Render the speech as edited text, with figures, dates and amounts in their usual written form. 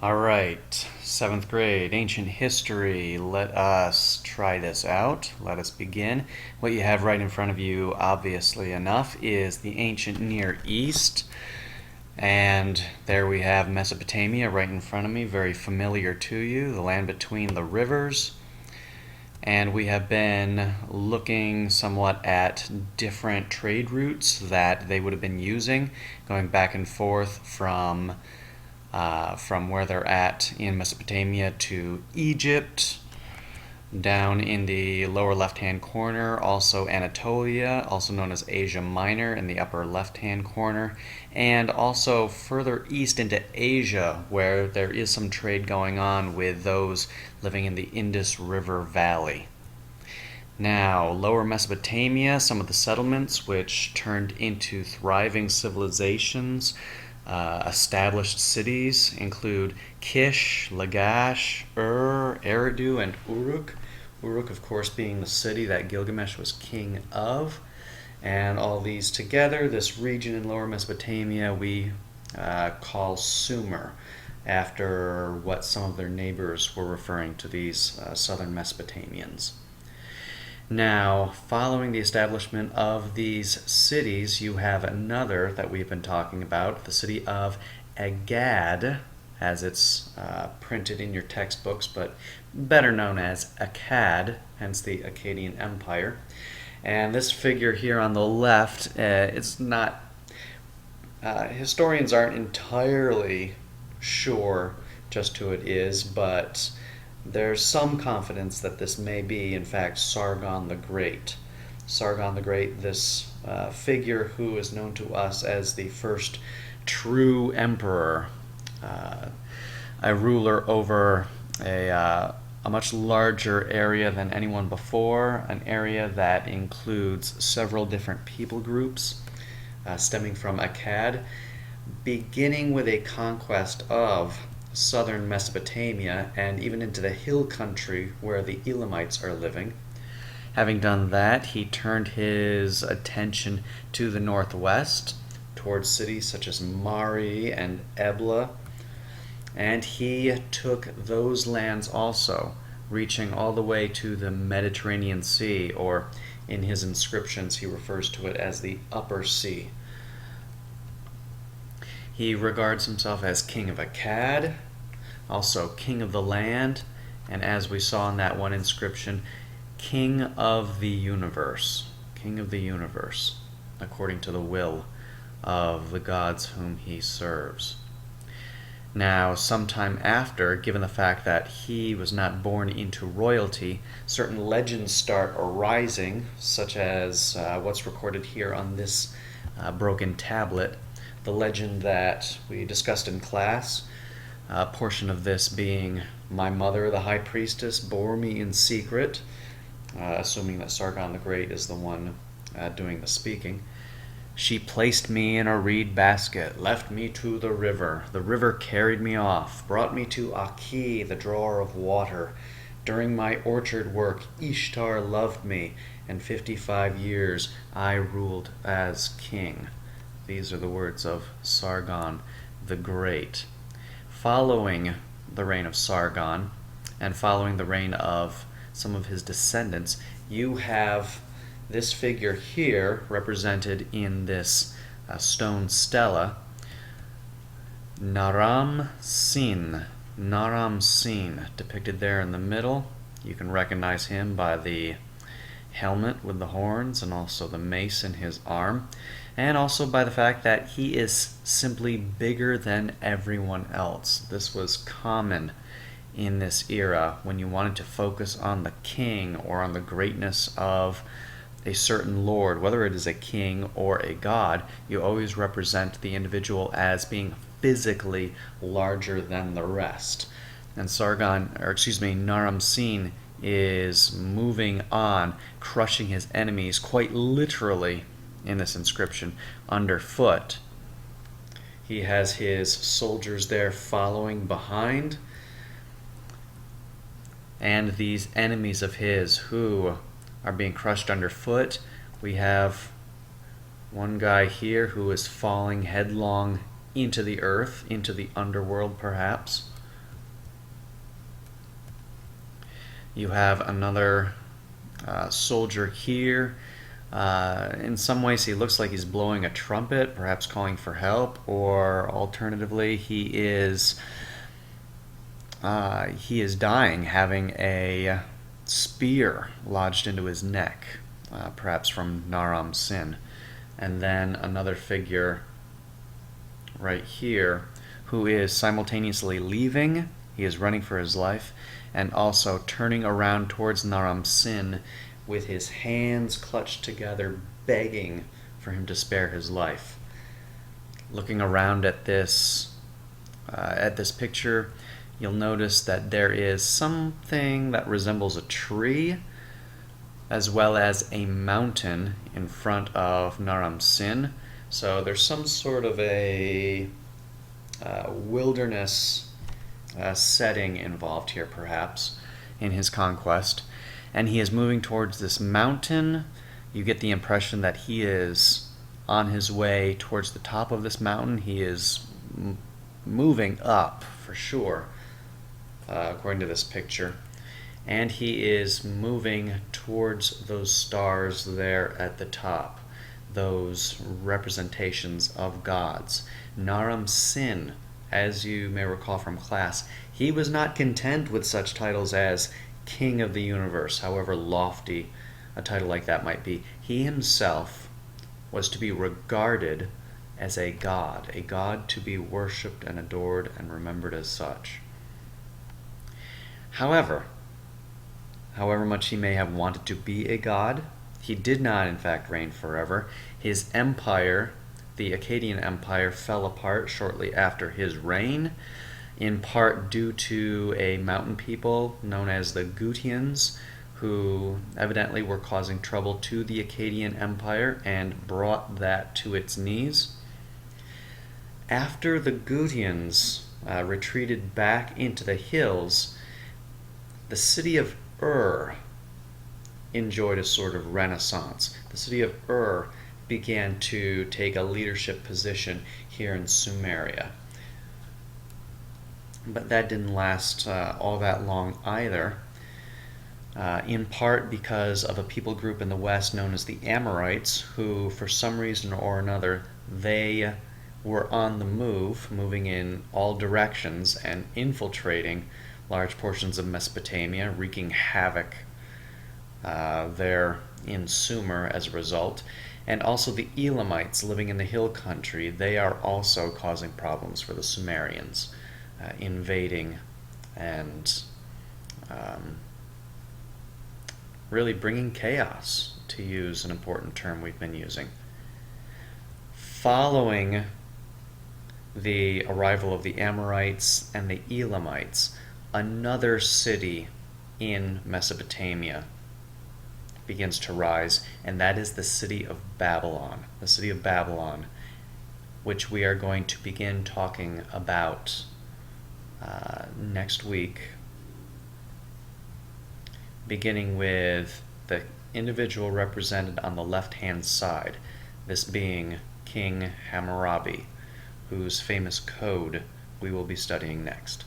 All right, seventh grade, ancient history. Let us try this out. Let us begin. What you have right in front of you, obviously enough, is the ancient Near East. And there we have Mesopotamia right in front of me, very familiar to you, the land between the rivers. And we have been looking somewhat at different trade routes that they would have been using, going back and forth from where they're at in Mesopotamia to Egypt. Down in the lower left-hand corner, also Anatolia, also known as Asia Minor in the upper left-hand corner, and also further east into Asia, where there is some trade going on with those living in the Indus River Valley. Now, lower Mesopotamia, some of the settlements which turned into thriving civilizations, established cities include Kish, Lagash, Eridu, and Uruk. Uruk, of course, being the city that Gilgamesh was king of. And all these together, this region in lower Mesopotamia, we call Sumer, after what some of their neighbors were referring to these southern Mesopotamians. Now, following the establishment of these cities, you have another that we've been talking about, the city of Akkad, as it's printed in your textbooks, but better known as Akkad, hence the Akkadian Empire. And this figure here on the left, it's not, historians aren't entirely sure just who it is, but there's some confidence that this may be, in fact, Sargon the Great. Sargon the Great, this figure who is known to us as the first true emperor, a ruler over a much larger area than anyone before, an area that includes several different people groups stemming from Akkad, beginning with a conquest of southern Mesopotamia and even into the hill country where the Elamites are living. Having done that, he turned his attention to the northwest, towards cities such as Mari and Ebla, and he took those lands also, reaching all the way to the Mediterranean Sea, or in his inscriptions he refers to it as the Upper Sea. He regards himself as king of Akkad, also king of the land, and as we saw in that one inscription, king of the universe. King of the universe, according to the will of the gods whom he serves. Now, sometime after, given the fact that he was not born into royalty, certain legends start arising, such as what's recorded here on this broken tablet. The legend that we discussed in class, a portion of this being, my mother, the high priestess, bore me in secret, assuming that Sargon the Great is the one doing the speaking. She placed me in a reed basket, left me to the river. The river carried me off, brought me to Akkad, the drawer of water. During my orchard work, Ishtar loved me, and 55 years I ruled as king. These are the words of Sargon the Great. Following the reign of Sargon, and following the reign of some of his descendants, you have this figure here represented in this stone stela, Naram Sin. Naram Sin, depicted there in the middle. You can recognize him by the helmet with the horns and also the mace in his arm, and also by the fact that he is simply bigger than everyone else. This was common in this era when you wanted to focus on the king or on the greatness of a certain lord, whether it is a king or a god. You always represent the individual as being physically larger than the rest. And Naram Sin is moving on, crushing his enemies quite literally in this inscription underfoot. He has his soldiers there following behind, and these enemies of his who are being crushed underfoot. We have one guy here who is falling headlong into the earth, into the underworld perhaps. You have another soldier here. In some ways, he looks like he's blowing a trumpet, perhaps calling for help, or alternatively, he is dying, having a spear lodged into his neck, perhaps from Naram Sin. And then another figure right here who is simultaneously leaving, he is running for his life, and also turning around towards Naram Sin with his hands clutched together, begging for him to spare his life. Looking around at this picture, you'll notice that there is something that resembles a tree, as well as a mountain in front of Naram Sin. So there's some sort of a wilderness setting involved here, perhaps, in his conquest. And he is moving towards this mountain. You get the impression that he is on his way towards the top of this mountain. He is moving up, for sure, according to this picture. And he is moving towards those stars there at the top, those representations of gods. Naram Sin, as you may recall from class, he was not content with such titles as King of the Universe, however lofty a title like that might be. He himself was to be regarded as a god to be worshipped and adored and remembered as such. However much he may have wanted to be a god, he did not in fact reign forever. His empire, the Akkadian Empire, fell apart shortly after his reign, in part due to a mountain people known as the Gutians, who evidently were causing trouble to the Akkadian Empire and brought that to its knees. After the Gutians retreated back into the hills, the city of enjoyed a sort of renaissance. The city of began to take a leadership position here in Sumeria. But that didn't last all that long either, in part because of a people group in the west known as the Amorites, who, for some reason or another, they were on the move, moving in all directions and infiltrating large portions of Mesopotamia, wreaking havoc there in Sumer as a result. And also the Elamites living in the hill country, they are also causing problems for the Sumerians, invading and really bringing chaos, to use an important term we've been using. Following the arrival of the Amorites and the Elamites, another city in Mesopotamia begins to rise, and that is the city of Babylon. The city of Babylon, which we are going to begin talking about next week, beginning with the individual represented on the left-hand side, this being King Hammurabi, whose famous code we will be studying next.